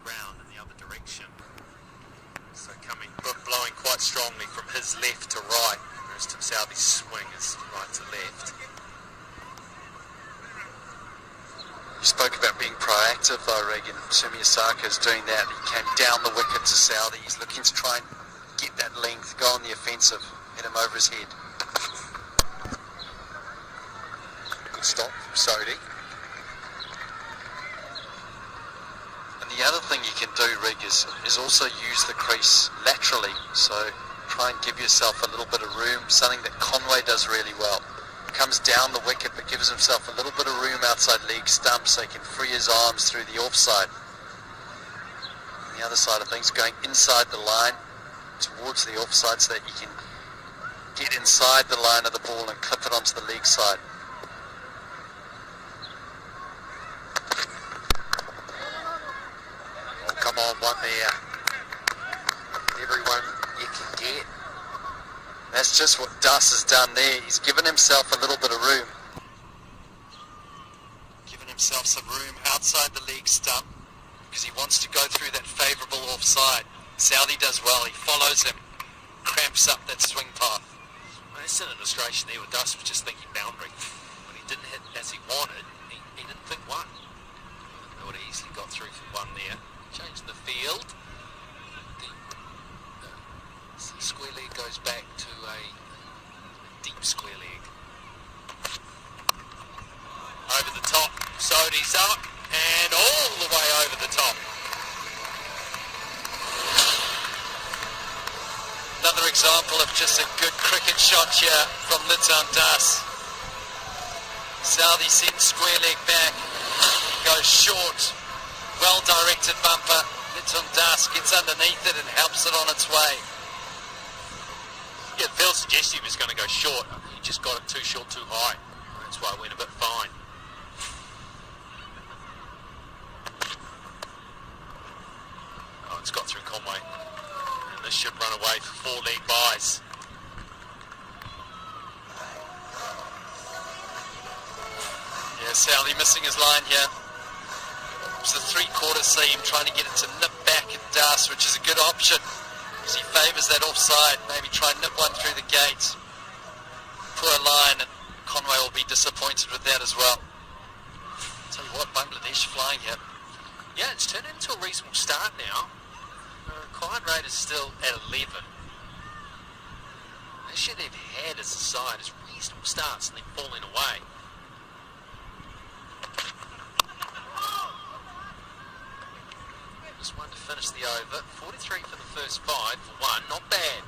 round in the other direction. So blowing quite strongly from his left to right, whereas Tim Southee's swing is right to left. You spoke about being proactive, though, Regan. Sumiasaka is doing that. He came down the wicket to Southee. He's looking to try and get that length, go on the offensive, hit him over his head. Good stop from Sodhi. And the other thing you can do, Rig, is also use the crease laterally. So try and give yourself a little bit of room, something that Conway does really well. Comes down the wicket but gives himself a little bit of room outside leg stump so he can free his arms through the offside. And the other side of things, going inside the line towards the offside so that you can get inside the line of the ball and clip it onto the leg side. Oh, come on, one there. Everyone you can get. That's just what Dus has done there. He's given himself a little bit of room. Given himself some room outside the leg stump because he wants to go through that favourable offside. Southee does well. He follows him, cramps up that swing path. Well, there's an illustration there with Dus was just thinking boundary. When he didn't hit as he wanted, he didn't think one. They would have easily got through for one there. Changing the field. The square leg goes back to a deep square leg. Over the top, Sodhi's up and all the way over the top. Another example of just a good cricket shot here from Liton Das. Southee sends square leg back, goes short, well directed bumper. Liton Das gets underneath it and helps it on its way. Yeah, Phil suggested he was going to go short. He just got it too short, too high. That's why it went a bit fine. Oh, it's got through Conway. And this should run away for 4 leg buys. Yeah, Southee missing his line here. It's the 3/4 seam, trying to get it to nip back at Das, which is a good option. He favours that offside, maybe try and nip one through the gate. Poor line, and Conway will be disappointed with that as well. Tell you what, Bangladesh flying here. Yeah, it's turned into a reasonable start now. The required rate is still at 11. This year they've had as a side is reasonable starts and they've fallen away. Just one to finish the over. 43 for the first 5 for 1. Not bad.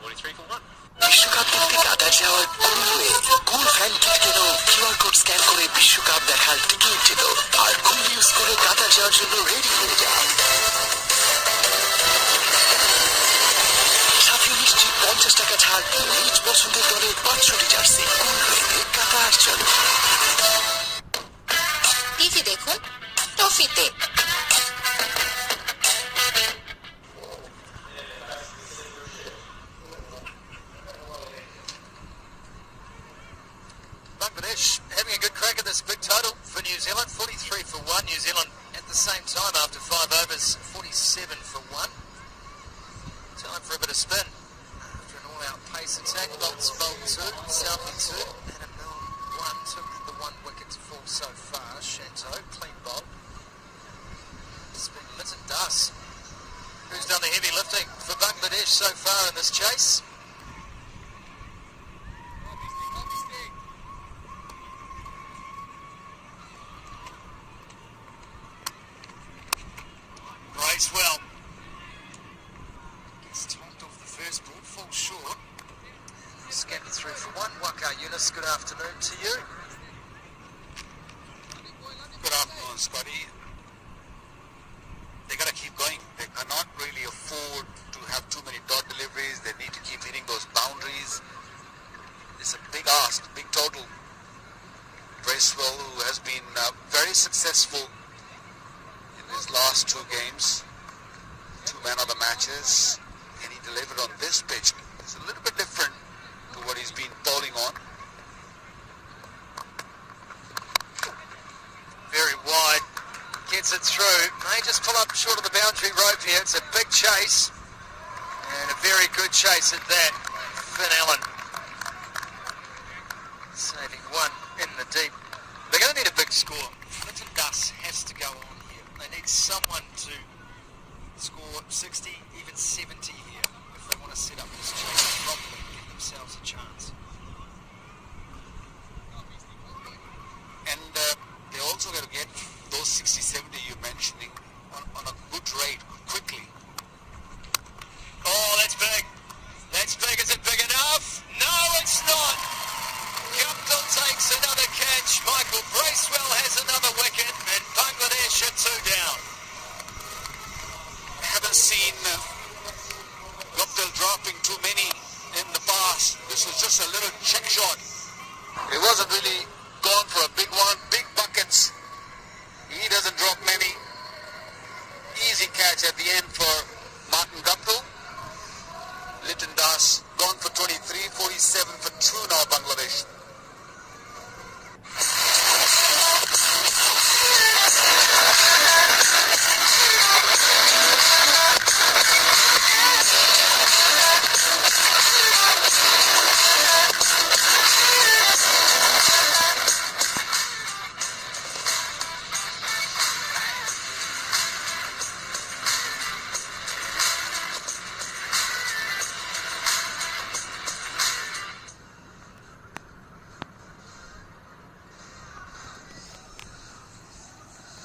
43 for 1. বিশ্বকাপ দেখতে কাতার যাওয়ার পূর্বে কোন fan টিকিটের QR code scan করে বিশ্বকাপ দেখার ticket ছিল আর কোন ইউজ করে কাতার যাওয়ার জন্য রেডি হয়ে যায়। সাথে নিশ্চিত 50 টাকা ছাড় নিজ পছন্দের দলের 5টি জার্সি কোন রেডি কাতার চলো। টিভি দেখুন টফিতে। Bangladesh having a good crack at this big total for New Zealand. 43 for 1. New Zealand at the same time after 5 overs. 47 for 1. Time for a bit of spin. After an all-out pace attack, Bolt's bowled 2, Southee 2, and a Milne 1 took the 1 wicket to fall so far. Shanto, clean bowl. It's been Liton Das who's done the heavy lifting for Bangladesh so far in this chase. Race well. Gets topped off the first ball, falls short. Scattered through for 1. Waka Yunus, good afternoon to you. Good afternoon, Scotty. They got to keep going. They cannot really afford to have too many dot deliveries. They need to keep hitting those boundaries. It's a big ask, big total. Bracewell, who has been very successful in his last 2 games, 2 man of the matches, and he delivered on this pitch. It's a little bit different to what he's been bowling on. Very wide. gets it through. May just pull up short of the boundary rope here. It's a big chase, and a very good chase at that. Finn Allen saving one in the deep. They're going to need a big score. Clinton Duss has to go on here. They need someone to score 60, even 70 here if they want to set up this chase properly and give themselves a chance. And they also got to get those 60, 70 you're mentioning on a good rate quickly. Oh, that's big. That's big. Is it big enough? No, it's not. Guptill takes another catch. Michael Bracewell has another wicket, and Bangladesh are 2 down. I haven't seen Guptill dropping too many in the past. This was just a little check shot. It wasn't really gone for a big one. Big buckets. He doesn't drop many. Easy catch at the end for Martin Guptill. Litton Das gone for 23, 47 for 2 now Bangladesh.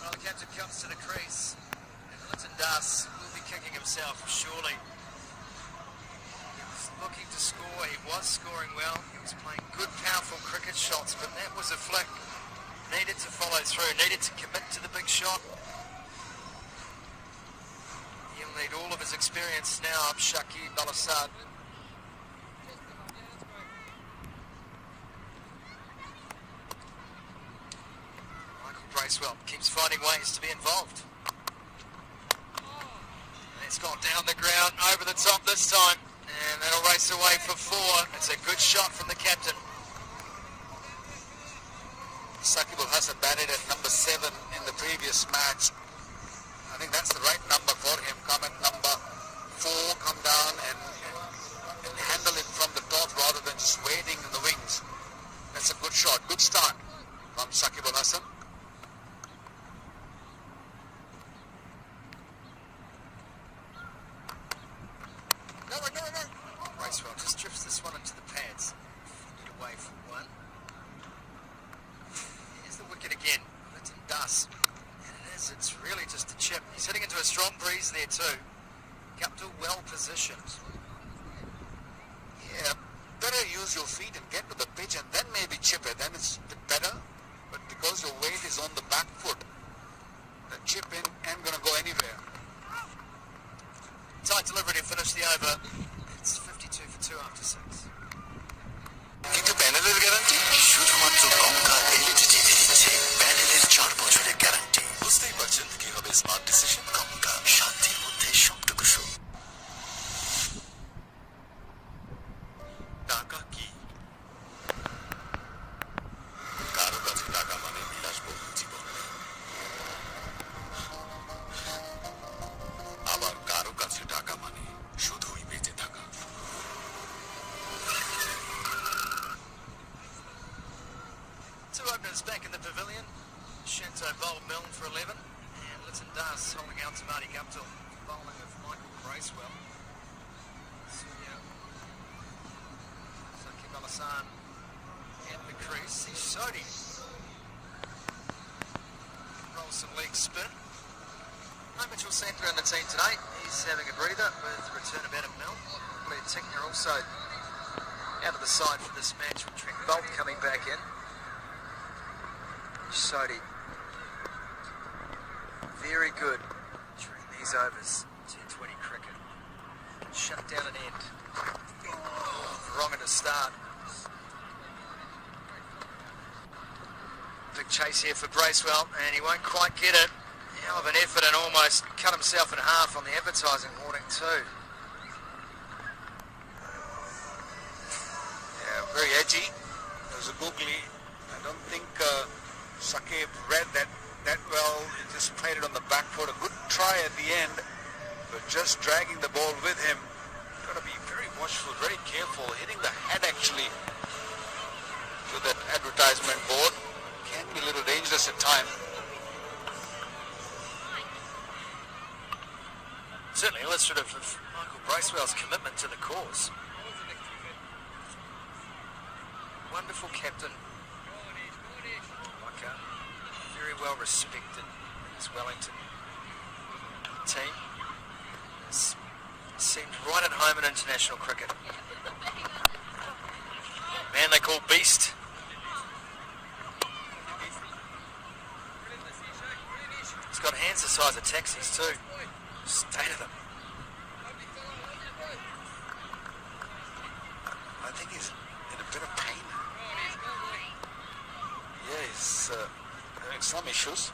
Well, the captain comes to the crease, and Litton Das will be kicking himself, surely. He was looking to score, he was scoring well, he was playing good, powerful cricket shots, but that was a flick. Needed to follow through, needed to commit to the big shot. He'll need all of his experience now, Shakib Al-Assad. Bracewell keeps finding ways to be involved. And it's gone down the ground, over the top this time, and that'll race away for 4. It's a good shot from the captain. Shakib Al-Hasan batted at number 7 in the previous match. I think that's the right number for him. Come at number 4, come down and handle it from the top rather than just waiting in the wings. That's a good shot, good start from Shakib Al-Hasan. Bracewell just drifts this one into the pads. Flicked away for 1. Here's the wicket again. Litton Das. And it's really just a chip. He's hitting into a strong breeze there too. Guptill well positioned. Yeah, better use your feet and get to the pitch and then maybe chip it. Then it's a bit better. But because your weight is on the back foot, the chip in ain't going to go anywhere. Tight delivery to finish the over. It's 52 for 2 after 6. কিন্তু প্যানেলের guarantee শুধুমাত্র Ganga LED TV দিচ্ছে প্যানেলের 4 বছরের guarantee. বুঝতেই পারছেন কি হবে স্মার্ট ডিসিশন। গঙ্গা, শান্তির মধ্যে সবটুকু সুখ। টাকা কি? কারো কাছে টাকা মানে বিলাসবহুল জীবন, আবার কারো কাছে টাকা মানে শুধুই বেঁচে থাকা। Two openers back in the pavilion. Shinto bowled Milne for 11. And Litton Das holding out to Marty Guptill. Bowling of Michael Bracewell. So, yeah. Shakib Al-Hasan at the crease. He's Sodi. Rolls some leg spin. No Mitchell Santner in the team today. He's having a breather with the return of Adam Milne. Blair Tickner also out of the side for this match with Trent Bolt coming back in. Sodi. Very good during these overs. T20 cricket. Shut down an end. Wrong at the start. Big chase here for Bracewell, and he won't quite get it. Hell of an effort and almost cut himself in half on the advertising hoarding too. Yeah, very edgy. It was a googly. I don't think Shakib read that that well. He just played it on the back foot. A good try at the end, but just dragging the ball with him. Got to be very watchful, very careful. Hitting the head actually to that advertisement board can be a little dangerous at times. Certainly illustrative of Michael Bracewell's commitment to the cause. Wonderful captain. Like very well respected in his Wellington team. Has seemed right at home in international cricket. Man they call Beast. He's got hands the size of taxis too. State of them. I think he's in a bit of pain. Yeah, he's having some issues.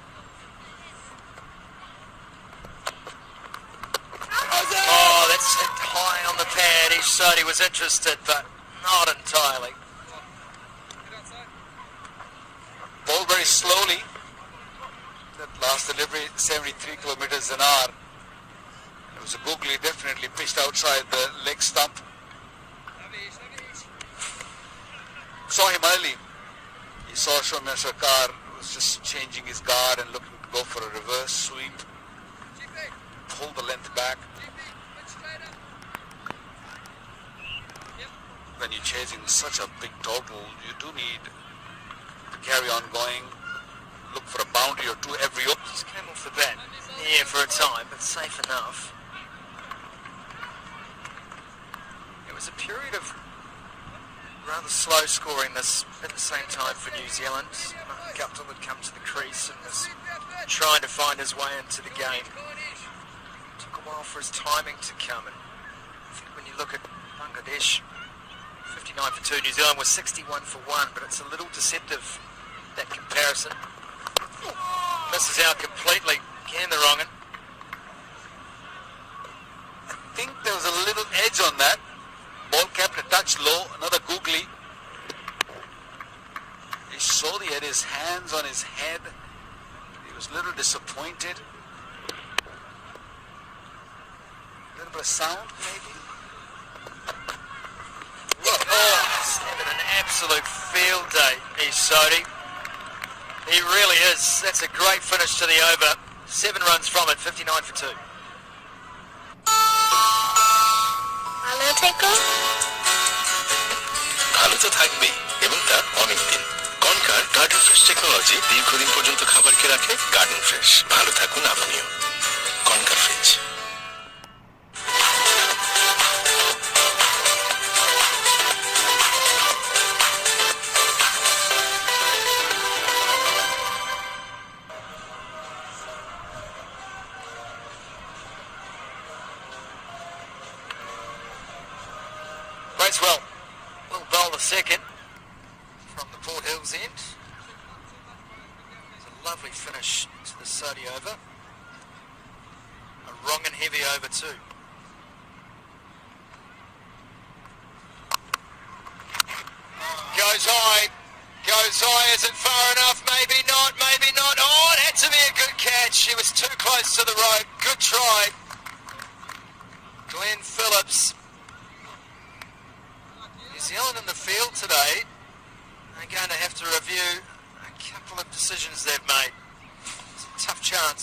Oh, that's hit high on the pad. Each side he was interested, but not entirely. Ball very slowly. That last delivery, 73 kilometers an hour. It was a googly, definitely pitched outside the leg stump. Saw him early. He saw Shoumya Sarkar was just changing his guard and looking to go for a reverse sweep. Pull the length back. When you're chasing such a big total, you do need to carry on going. Look for a boundary or two every over. Just came off the bat. Yeah, for a time, but safe enough. It was a period of rather slow scoring this at the same time for New Zealand. Guptill had come to the crease and was trying to find his way into the game. Took a while for his timing to come, and I think when you look at Bangladesh, 59 for 2, New Zealand was 61 for 1, but it's a little deceptive, that comparison. Misses out completely. Again, the wrong one. I think there was a little edge on that. Ball kept a touch low, another googly. He saw he had his hands on his head. He was a little disappointed. A little bit of sound, maybe. Oh, he's having an absolute field day, Sodhi. He really is. That's a great finish to the over. 7 runs from it, 59 for 2. ভালো থেকো ভালো তো থাকবেই এবং তা অনেক দিন কনকার garden fresh technology দীর্ঘদিন পর্যন্ত খাবারকে রাখে গার্ডেন ফ্রেশ ভালো থাকুন আপনিও কনকার fridge Bracewell will bowl the second from the Port Hills end. It's a lovely finish to the Sodhi over. A wrong and heavy over too. Goes high. Goes high. Is it far enough? Maybe not. Maybe not. Oh, it had to be a good catch. He was too close to the rope. Good try. Glenn Phillips. New Zealand in the field today are going to have to review a couple of decisions they've made. It's a tough chance.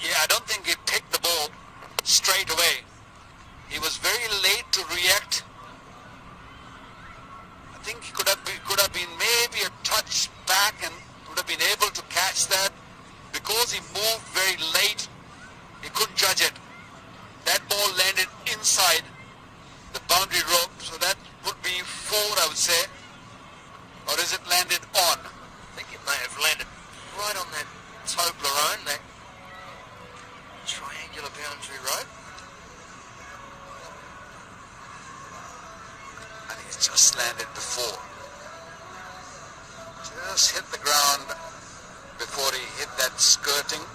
Yeah, I don't think he picked the ball straight away. He was very late to react. I think he could have been maybe a touch back and would have been able to catch that. Because he moved very late, he couldn't judge it. That ball landed inside the boundary rope, so that would be 4, I would say. Or is it landed on? I think it may have landed right on that Toblerone, that triangular boundary rope. I think it's just landed before. Just hit the ground before he hit that skirting.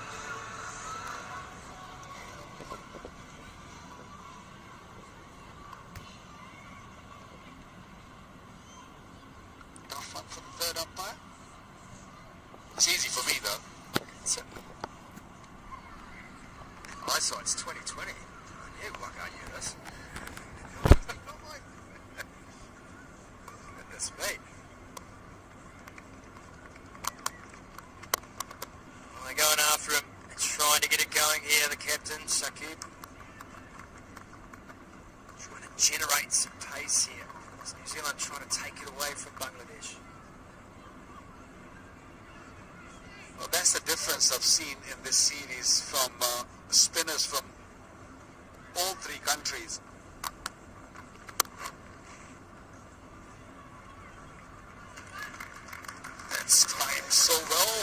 Tough one for the third umpire. It's easy for me though. It's a eyesight's 2020. Yeah, what are you, this? Goodness me. Well, they're going after him. They're trying to get it going here, the captain, Saqib. Trying to generate some pace here. It's New Zealand trying to take it away from Bangladesh. Well, that's the difference I've seen in this series from spinners from all three countries. That's timed so well.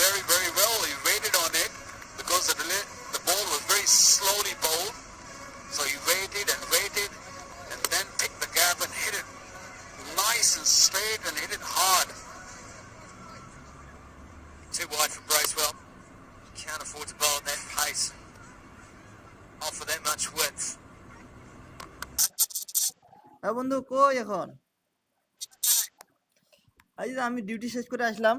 Very, very well. He waited on it because the ball was very slowly bowled. So he waited and then picked the gap and hit it nice and straight and hit it hard. Too wide for Bracewell. Can't afford to bowl at that pace. Offer that much width. বন্ধু কই এখন? এই যে আমি duty শেষ করে আসলাম,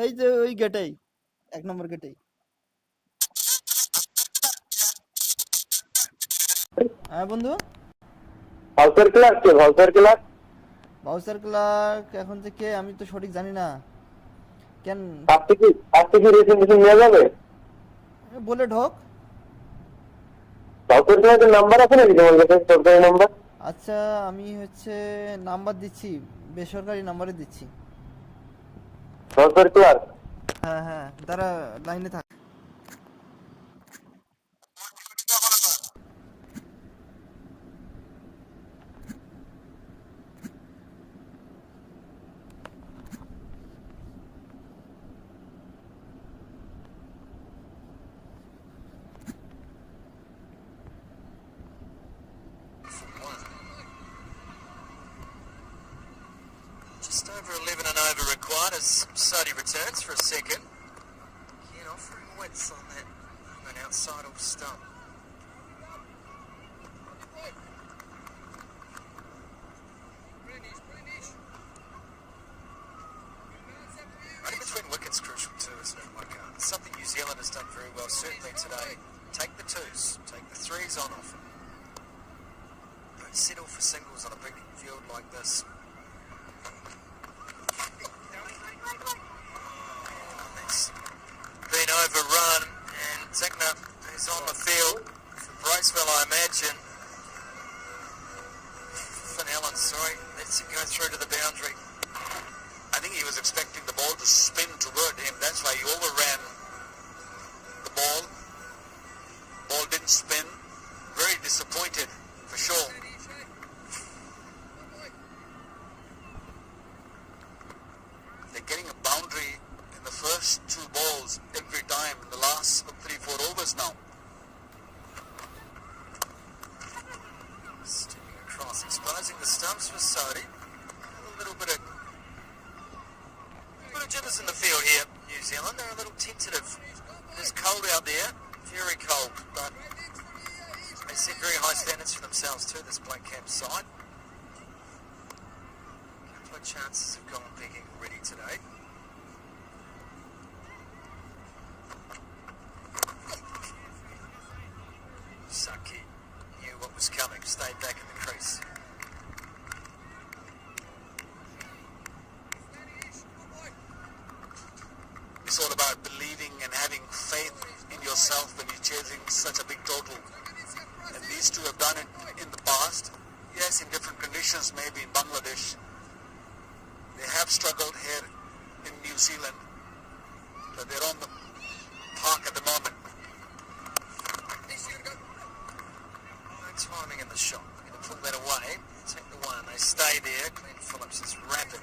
এই যে ওই গেটেই, 1 নম্বর গেটেই। হ্যাঁ বন্ধু, ভাউচার ক্লার্ক এখন যে কে আমি তো সঠিক জানি না। কেন আজকে কি রেজিস্ট্রেশন নিয়ে যাবে? বলে ঢোক। ভাউচার ক্লার্কের নাম্বার আছে নাকি তোমার কাছে, সরকারি নাম্বার? আচ্ছা আমি হচ্ছে নাম্বার দিচ্ছি, বেসরকারি নাম্বারে দিচ্ছি। Voucher clerk? হ্যাঁ তারা লাইনে থাক। Just over 11 and over required as Sodhi returns for a second. Again, offering width on that an outside off stump. Running between wickets crucial too, isn't it, Waka? Something New Zealand has done very well, certainly today. Take the twos, take the threes on often. Don't settle for singles on a big field like this. Been overrun, and Zigner is on the field for Bracewell, I imagine. Finn Allen, sorry, lets it go through to the boundary. I think he was expecting the ball to spin toward him. That's why he overran the ball. Ball didn't spin. Very disappointed, for sure. They're getting a boundary in the first 2 balls every time in the last 3-4 overs now. Stepping across, exposing the stumps for Sodhi. A little bit of jitters in the field here, New Zealand. They're a little tentative. It's cold out there, very cold, but they set very high standards for themselves too, this Black Cap side. A couple of chances have gone begging already today. Saqib knew what was coming, stayed back in the crease. It's all about believing and having faith in yourself when you're chasing such a big total. And these two have done it in the past. Yes, in different conditions, maybe in Bangladesh. They have struggled here in New Zealand, but they're on the park at the moment. Timing in the shot. They're going to pull that away. Take the one. They stay there. Glenn Phillips is rapid.